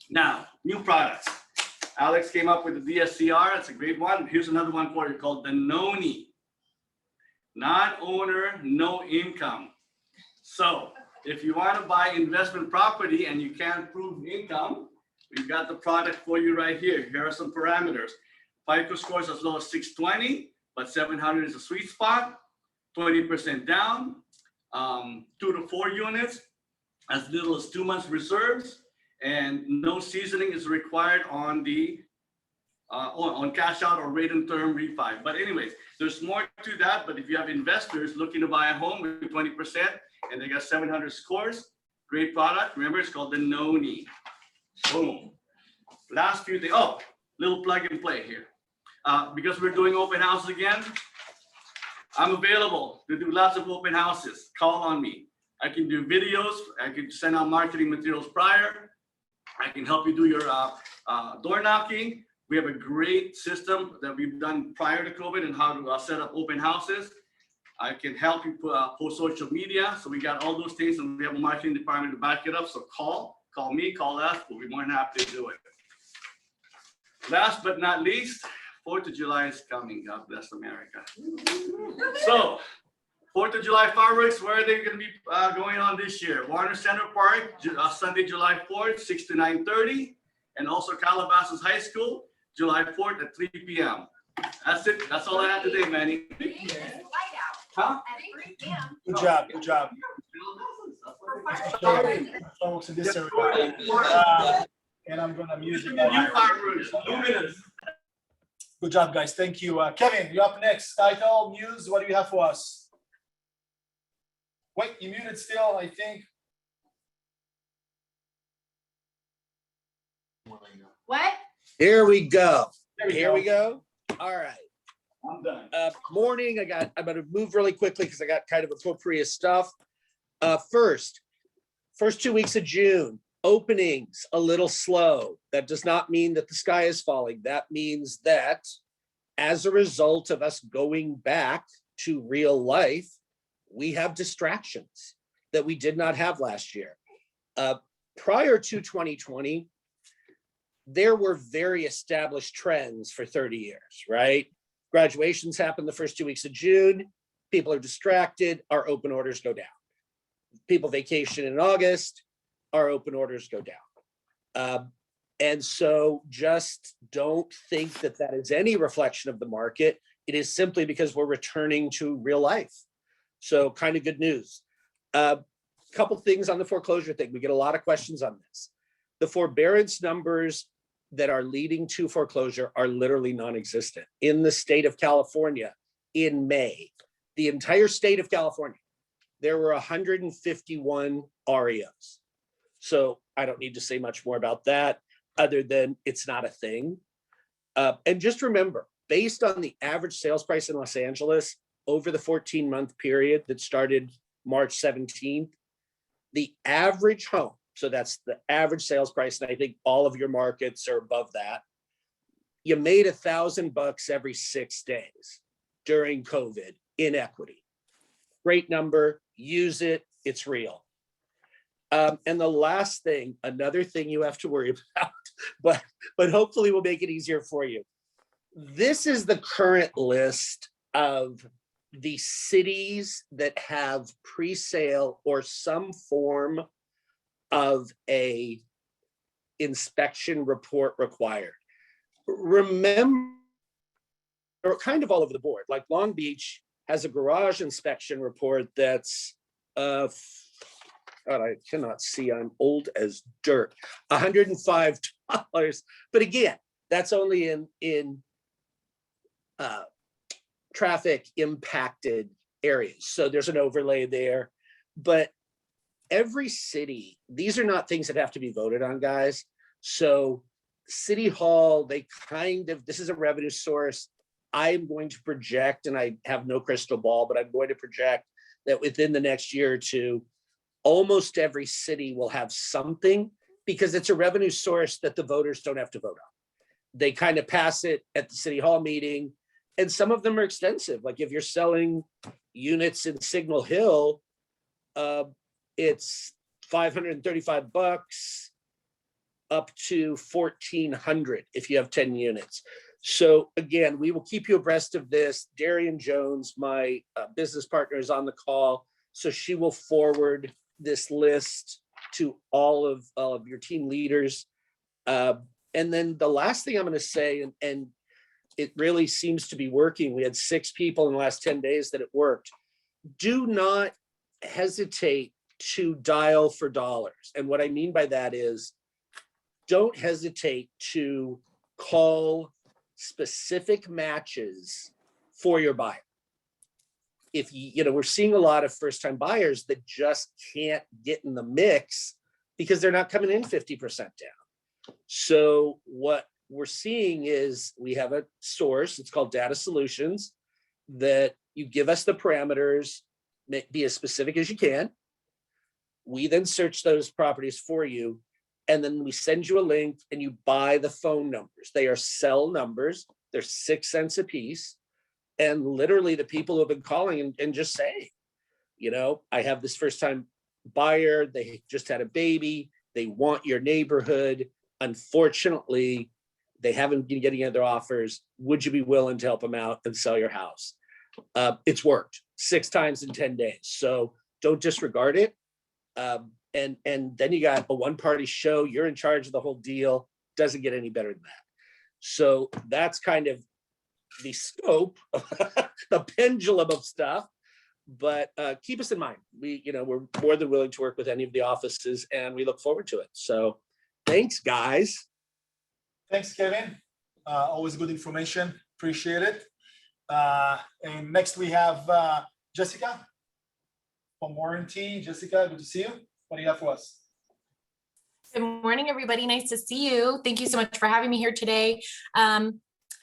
Now, new products. Alex came up with the DSCR. That's a great one. Here's another one for you called the NONI. Non-owner, no income. So if you want to buy investment property and you can't prove income, we've got the product for you right here. Here are some parameters. FICO scores as low as 620, but 700 is a sweet spot. 20% down, 2 to 4 units, as little as 2 months reserves, and no seasoning is required on the on cash out or rate and term refi. But anyways, there's more to that. But if you have investors looking to buy a home with 20% and they got 700 scores, great product. Remember, it's called the NONI. Boom. Last few things. Oh, little plug and play here. Because we're doing open houses again, I'm available to do lots of open houses. Call on me. I can do videos. I can send out marketing materials prior. I can help you do your door knocking. We have a great system that we've done prior to COVID and how to set up open houses. I can help you post social media. So we got all those things, and we have a marketing department to back it up. So call me, call us. We'll be more than happy to do it. Last but not least, 4th of July is coming. God bless America. So 4th of July fireworks, where are they going to be going on this year? Warner Center Park, Sunday, July 4th, 6 to 9:30. And also Calabasas High School, July 4th at 3 p.m. That's it. That's all I have today, Manny. Huh? Good job. Good job. Folks in this area. And I'm going to mute you guys. Good job, guys. Thank you. Kevin, you're up next. Title, news, what do you have for us? Wait, you muted still, I think. What? Here we go. Here we go. All right. I'm done. Morning. I'm going to move really quickly because I got kind of appropriate stuff. First 2 weeks of June, Openings a little slow. That does not mean that the sky is falling. That means that as a result of us going back to real life, we have distractions that we did not have last year. Prior to 2020, there were very established trends for 30 years, right? Graduations happen the first 2 weeks of June. People are distracted, our open orders go down. People vacation in August, our open orders go down. And so just don't think that that is any reflection of the market. It is simply because we're returning to real life. So kind of good news. Couple things on the foreclosure thing. We get a lot of questions on this. The forbearance numbers that are leading to foreclosure are literally non-existent. In the state of California, in May, the entire state of California, there were 151 REOs. So I don't need to say much more about that other than it's not a thing. And just remember, based on the average sales price in Los Angeles over the 14-month period that started March 17th, the average home, so that's the average sales price, and I think all of your markets are above that, you made $1,000 every 6 days during COVID in equity. Great number, use it, it's real. And the last thing, another thing you have to worry about, but hopefully will make it easier for you. This is the current list of the cities that have pre-sale or some form of a inspection report required. Remember, they're kind of all over the board. Like Long Beach has a garage inspection report that's God, I cannot see, I'm old as dirt, $105. But again, that's only in traffic impacted areas. So there's an overlay there. But every city, these are not things that have to be voted on, guys. So City Hall, they kind of, this is a revenue source. I'm going to project, and I have no crystal ball, but I'm going to project that within the next year or two, almost every city will have something, because it's a revenue source that the voters don't have to vote on. They kind of pass it at the City Hall meeting, and some of them are extensive. Like if you're selling units in Signal Hill, it's $535 up to $1,400 if you have 10 units. So again, we will keep you abreast of this. Darian Jones, my business partner, is on the call, so she will forward this list to all of your team leaders. And then the last thing I'm going to say, and it really seems to be working. We had 6 people in the last 10 days that it worked. Do not hesitate to dial for dollars. And what I mean by that is, don't hesitate to call specific matches for your buyer. If we're seeing a lot of first-time buyers that just can't get in the mix because they're not coming in 50% down. So what we're seeing is we have a source, it's called Data Solutions, that you give us the parameters, be as specific as you can. We then search those properties for you, and then we send you a link and you buy the phone numbers. They are cell numbers, they're 6 cents a piece. And literally the people who have been calling and just saying, I have this first time buyer, they just had a baby, they want your neighborhood. Unfortunately, they haven't been getting other offers. Would you be willing to help them out and sell your house? It's worked 6 times in 10 days. So don't disregard it. And then you got a one-party show. You're in charge of the whole deal. Doesn't get any better than that. So that's kind of the scope, the pendulum of stuff. But keep us in mind. We're more than willing to work with any of the offices, and we look forward to it. So thanks, guys. Thanks, Kevin. Always good information. Appreciate it. And next we have Jessica from Warranty. Jessica, good to see you. What do you have for us? Good morning, everybody. Nice to see you. Thank you so much for having me here today.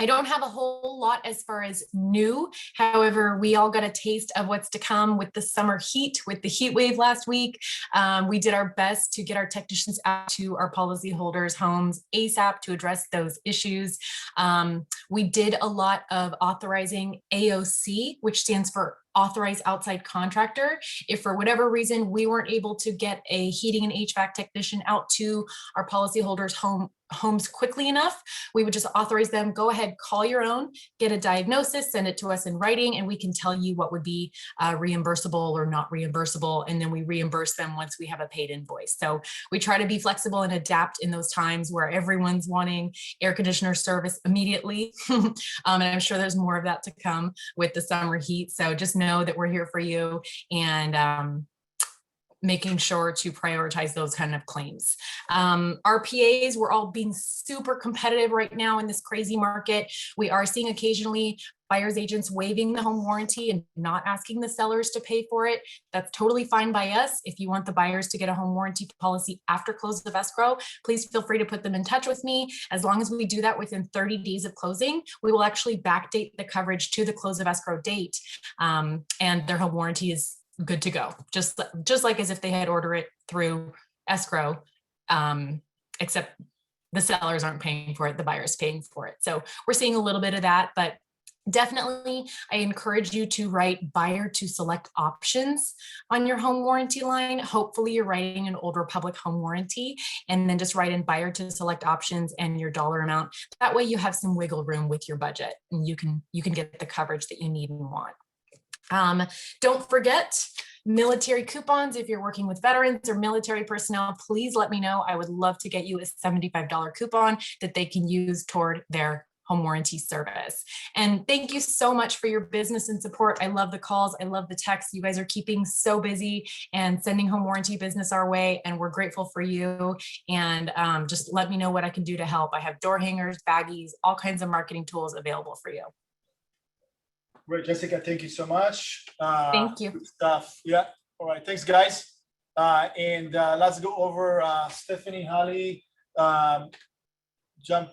I don't have a whole lot as far as new. However, we all got a taste of what's to come with the summer heat, with the heat wave last week. We did our best to get our technicians out to our policyholders' homes ASAP to address those issues. We did a lot of authorizing AOC, which stands for Authorized Outside Contractor. If for whatever reason we weren't able to get a heating and HVAC technician out to our policyholders' homes quickly enough, we would just authorize them, go ahead, call your own, get a diagnosis, send it to us in writing, and we can tell you what would be reimbursable or not reimbursable, and then we reimburse them once we have a paid invoice. So we try to be flexible and adapt in those times where everyone's wanting air conditioner service immediately. And I'm sure there's more of that to come with the summer heat. So just know that we're here for you, and making sure to prioritize those kind of claims. Our PAs, we're all being super competitive right now in this crazy market. We are seeing occasionally buyer's agents waiving the home warranty and not asking the sellers to pay for it. That's totally fine by us. If you want the buyers to get a home warranty policy after close of escrow, please feel free to put them in touch with me. As long as we do that within 30 days of closing, we will actually backdate the coverage to the close of escrow date, and their home warranty is good to go, just like as if they had ordered it through escrow, except the sellers aren't paying for it, the buyer's paying for it. So we're seeing a little bit of that, but definitely I encourage you to write buyer to select options on your home warranty line. Hopefully you're writing an Old Republic home warranty, and then just write in buyer to select options and your dollar amount. That way you have some wiggle room with your budget, and you can get the coverage that you need and want. Don't forget military coupons. If you're working with veterans or military personnel, please let me know. I would love to get you a $75 coupon that they can use toward their home warranty service. And thank you so much for your business and support. I love the calls. I love the texts. You guys are keeping so busy and sending home warranty business our way, and we're grateful for you. And just let me know what I can do to help. I have door hangers, baggies, all kinds of marketing tools available for you. Great, Jessica, thank you so much. Thank you. Good stuff. Yeah. All right. Thanks, guys. And let's go over Stephanie, Halley. Jump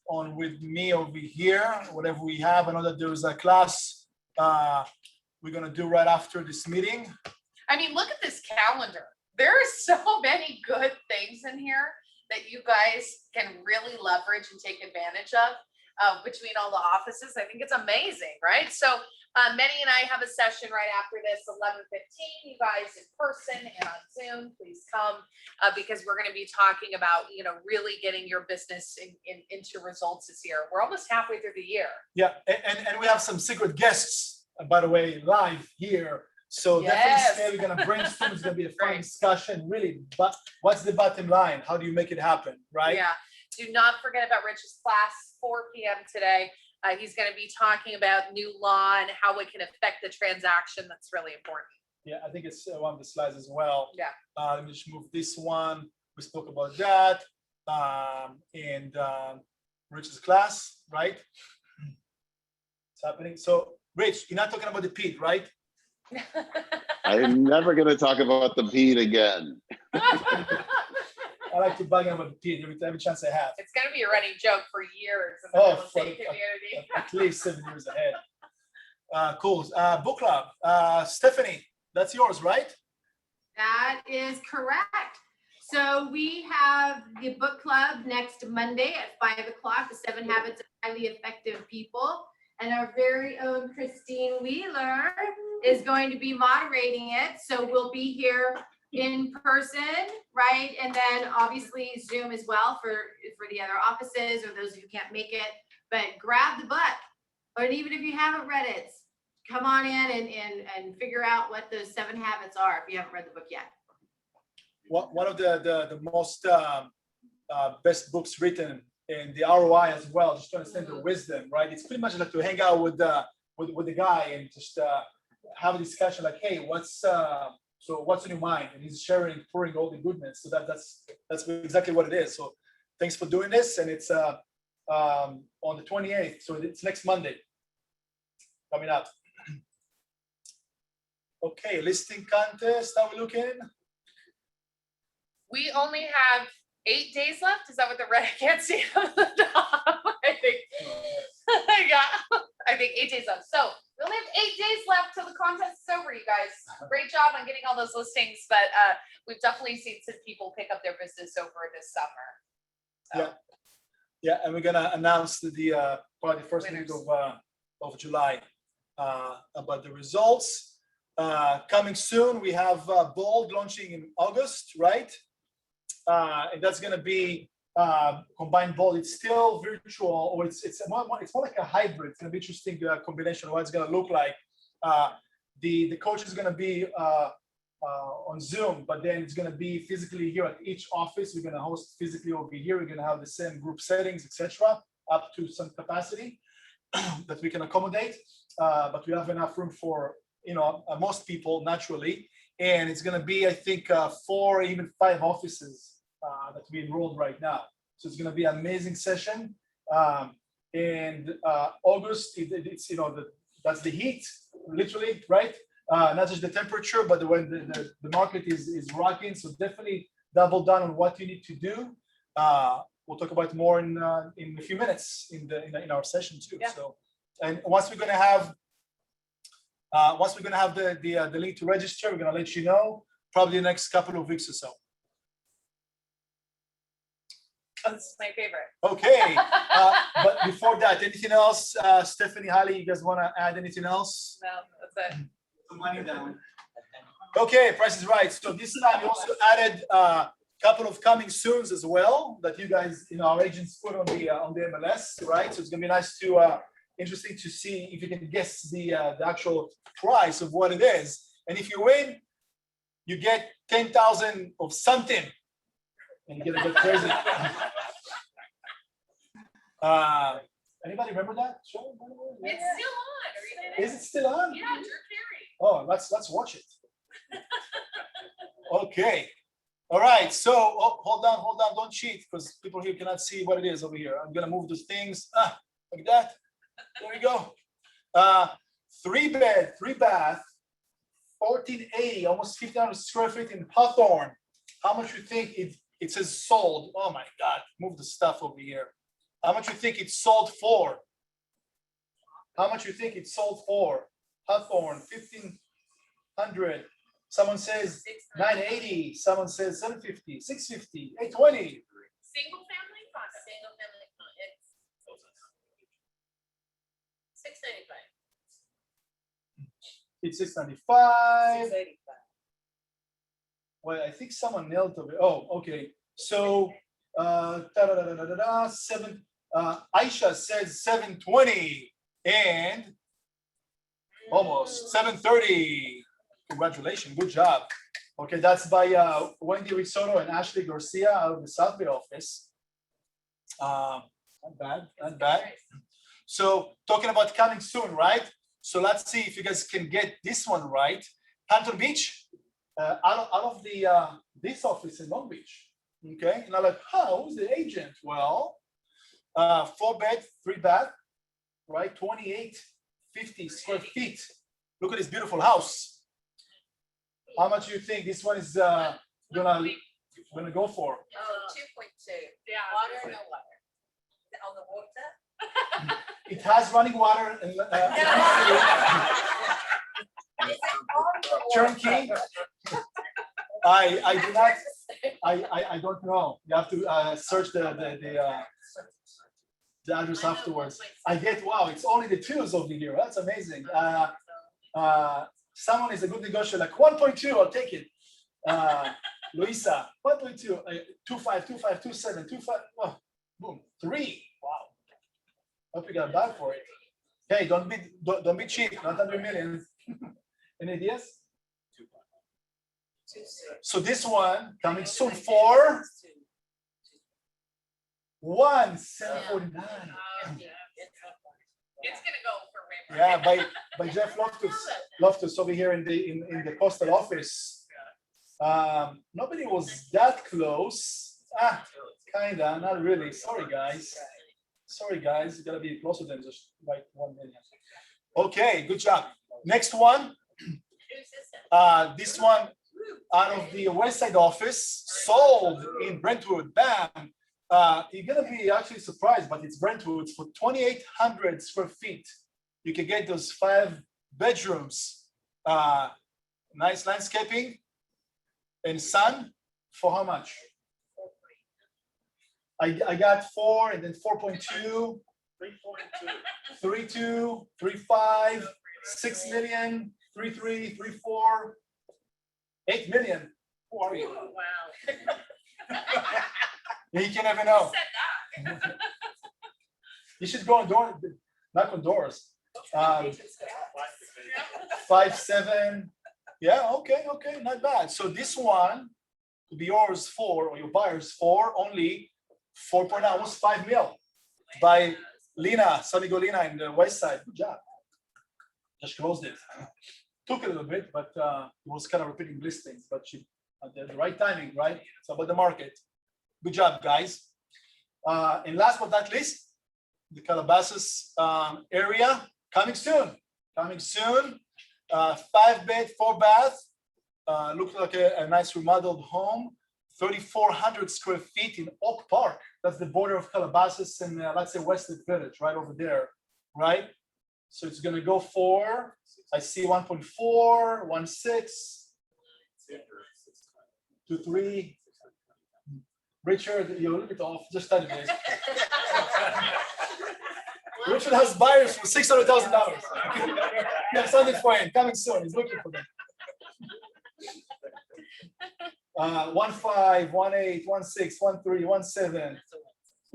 on with me over here. Whatever we have. I know that there is a class we're gonna do right after this meeting. I mean, look at this calendar. There are so many good things in here that you guys can really leverage and take advantage of. Between all the offices. I think it's amazing, right? So Meny and I have a session right after this, 11:15. You guys in person and on Zoom, please come because we're going to be talking about, really getting your business into results this year. We're almost halfway through the year. Yeah, and we have some secret guests, by the way, live here. So definitely stay. We're going to brainstorm. It's going to be a fun discussion, really. But what's the bottom line? How do you make it happen, right? Yeah. Do not forget about Rich's class, 4 p.m. today. He's going to be talking about new law and how it can affect the transaction. That's really important. Yeah, I think it's one of the slides as well. Yeah. Let me just move this one. We spoke about that. And Rich's class, right? It's happening. So, Rich, you're not talking about the pit, right? I'm never going to talk about the pit again. I like to bug him about the pit every chance I have. It's going to be a running joke for years in the real estate community. At least 7 years ahead. Cool. Book club. Stephanie, that's yours, right? That is correct. So we have the book club next Monday at 5 o'clock, The 7 Habits of Highly Effective People. And our very own Christine Wheeler is going to be moderating it. So we'll be here in person, right? And then obviously Zoom as well for the other offices or those who can't make it. But grab the book, or even if you haven't read it, come on in and figure out what those 7 habits are if you haven't read the book yet. One of the most best books written, and the ROI as well, just to understand the wisdom, right? It's pretty much like to hang out with the guy and just have a discussion like, hey, what's on your mind? And he's pouring all the goodness. So that's exactly what it is. So thanks for doing this. And it's on the 28th. So it's next Monday coming up. Okay, listing contest. How are we looking? We only have 8 days left. Is that what the red? I can't see it on the top. I think. I think 8 days left. So we only have 8 days left till the contest is over, you guys. Great job on getting all those listings, but we've definitely seen some people pick up their business over this summer. So. Yeah, and we're gonna announce the probably the first week of July about the results. Coming soon, we have Bold launching in August, right? And that's gonna be combined Bold. It's still virtual, or it's more like a hybrid. It's gonna be interesting combination of what it's gonna look like. The coach is gonna be on Zoom, but then it's gonna be physically here at each office. We're gonna host physically over here. We're gonna have the same group settings, etc., up to some capacity that we can accommodate. But we have enough room for most people naturally, and it's gonna be I think 4, even 5 offices that we enrolled right now. So it's gonna be an amazing session. And August, it's that's the heat, literally, right? Not just the temperature, but when the market is rocking. So definitely double down on what you need to do. We'll talk about more in a few minutes in our session too. Yeah. So, and once we're gonna have the link to register, we're gonna let you know probably the next couple of weeks or so. That's my favorite. Okay, but before that, anything else, Stephanie, Halley, you guys want to add anything else? No, that's it. Money down. Okay, Price is Right. So this time we also added a couple of coming soons as well that you guys, our agents put on the MLS, right? So it's gonna be nice to interesting to see if you can guess the actual price of what it is. And if you win, you get 10,000 of something, and you're gonna get crazy. Anybody remember that show? It's still on. Is it still on? Yeah, Drew Carey. Oh, let's watch it. Okay. All right. So hold on, don't cheat because people here cannot see what it is over here. I'm gonna move the things like that. There we go. 3-bed, 3-bath, 1480, almost 1,500 square feet in Hawthorne. How much you think it says sold? Oh my God, move the stuff over here. How much you think it's sold for? How much you think it's sold for? Hawthorne, 1,500. Someone says 980. Someone says 750, 650, 820. Single family condo. Single family condo. It's $695. It's 695. 685. Well, I think someone nailed it. Oh, okay. So, Aisha says 720 and almost 730. Congratulations, good job. Okay, that's by Wendy Risotto and Ashley Garcia out of the South Bay office. Not bad. So, talking about coming soon, right? So let's see if you guys can get this one right. Hampton Beach, out of the this office in Long Beach. Okay, and I'm like, who's the agent? Well, 4-bed, 3-bath, right? 2,850 square feet. Look at this beautiful house. How much do you think this one is gonna go for? 2.2. Yeah. Water, no water. On the water. It has running water and turnkey. I do not. I don't know. You have to search the address afterwards. I get, wow, it's only the twos over here. That's amazing. Someone is a good negotiator, like 1.2, I'll take it. Luisa, 1.2, 2.5, 2.5, 2.7, 2.5, oh, boom, 3. Wow. Hope you got a bag for it. Hey, don't be cheap, not under millions. Any ideas? So this one coming soon for 1,749. It's gonna go for way more. Yeah, by Jeff Loftus over here in the postal office. Nobody was that close. Kinda, not really. Sorry guys, you gotta be closer than just like 1 million. Okay, good job. Next one. This one, out of the West Side office, sold in Brentwood, bam. You're gonna be actually surprised, but it's Brentwood for 2,800 square feet. You can get those 5 bedrooms, nice landscaping and sun for how much? I got 4 and then 4.2, 3.2, 3.5, 6 million, 3.3, 3.4, 8 million. Who are you? Wow. You can never know. You should go on door, knock on doors. 5.7. Yeah, okay, not bad. So this one could be yours for, or your buyer's for only 4.9, almost 5 mil by Lina, Samigolina in the West Side. Good job. Just closed it. Took a little bit, but it was kind of repeating listings, but she at the right timing, right? It's about the market. Good job, guys. And last but not least, the Calabasas area coming soon. 5-bed, 4-bath. Looks like a nice remodeled home. 3,400 square feet in Oak Park. That's the border of Calabasas and let's say Westwood Village, right over there, right? So it's gonna go for, I see 1.4, 1.6, 2.3. Richard, you're a little bit off, just study this. Richard has buyers for $600,000. Yeah, send it for him, coming soon, he's looking for them. 1.5, 1.8, 1.6, 1.3, 1.7.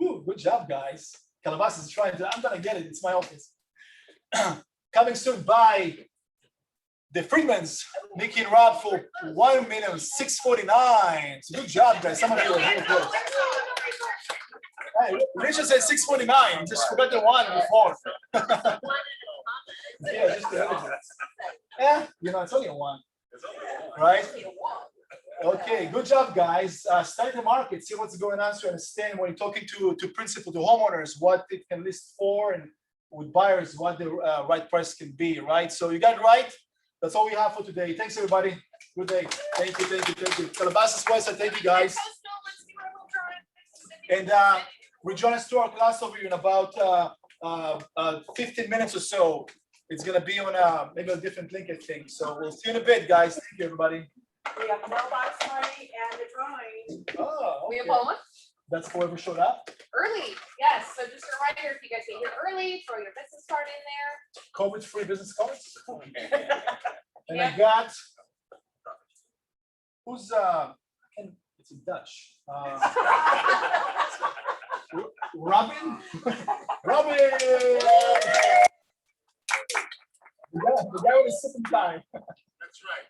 Ooh, good job, guys. Calabasas is trying to, I'm gonna get it, it's my office. Coming soon by the Freedmans, Nikki and Rob for 1,649,000. So good job, guys. Some of you are really close. Hey, Richard said 649. Just forgot the one before. Yeah, just the other one. Yeah, you know, it's only a one. Right? Okay, good job, guys. Study the market, see what's going on, so you understand when you're talking to principal, to homeowners, what it can list for, and with buyers, what the right price can be, right? So you got it right. That's all we have for today. Thanks, everybody. Good day. Thank you. Calabasas West, thank you, guys. And rejoin us to our class over here in about 15 minutes or so. It's gonna be on maybe a different link, I think. So we'll see you in a bit, guys. Thank you, everybody. We have mailbox money and the drawing. Oh, We have okay. one That's whoever showed up. early, yes. So just a reminder, if you guys get here early, throw your business card in there. COVID-free business cards. And Yeah. I got, who's, it's in Dutch. Robin? Robin! The guy with the sipping time. That's right.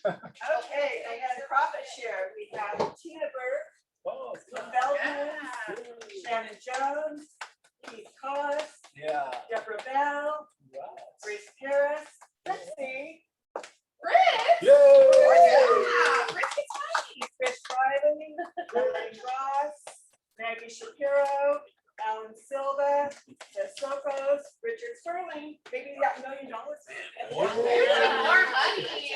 Okay, I got a profit share. We have Tina Burke, Oh, Kim Belton, Shannon Jones, Keith Collis, yeah. Deborah Bell, Wow. Grace Paris, Trixie, Chris! Yay! Yeah, Chris is funny. Chris Riley, Melanie Ross, Maggie Shapiro, Alan Silva, Jess Sokos, Richard Sterling, maybe we got $1 million. More money.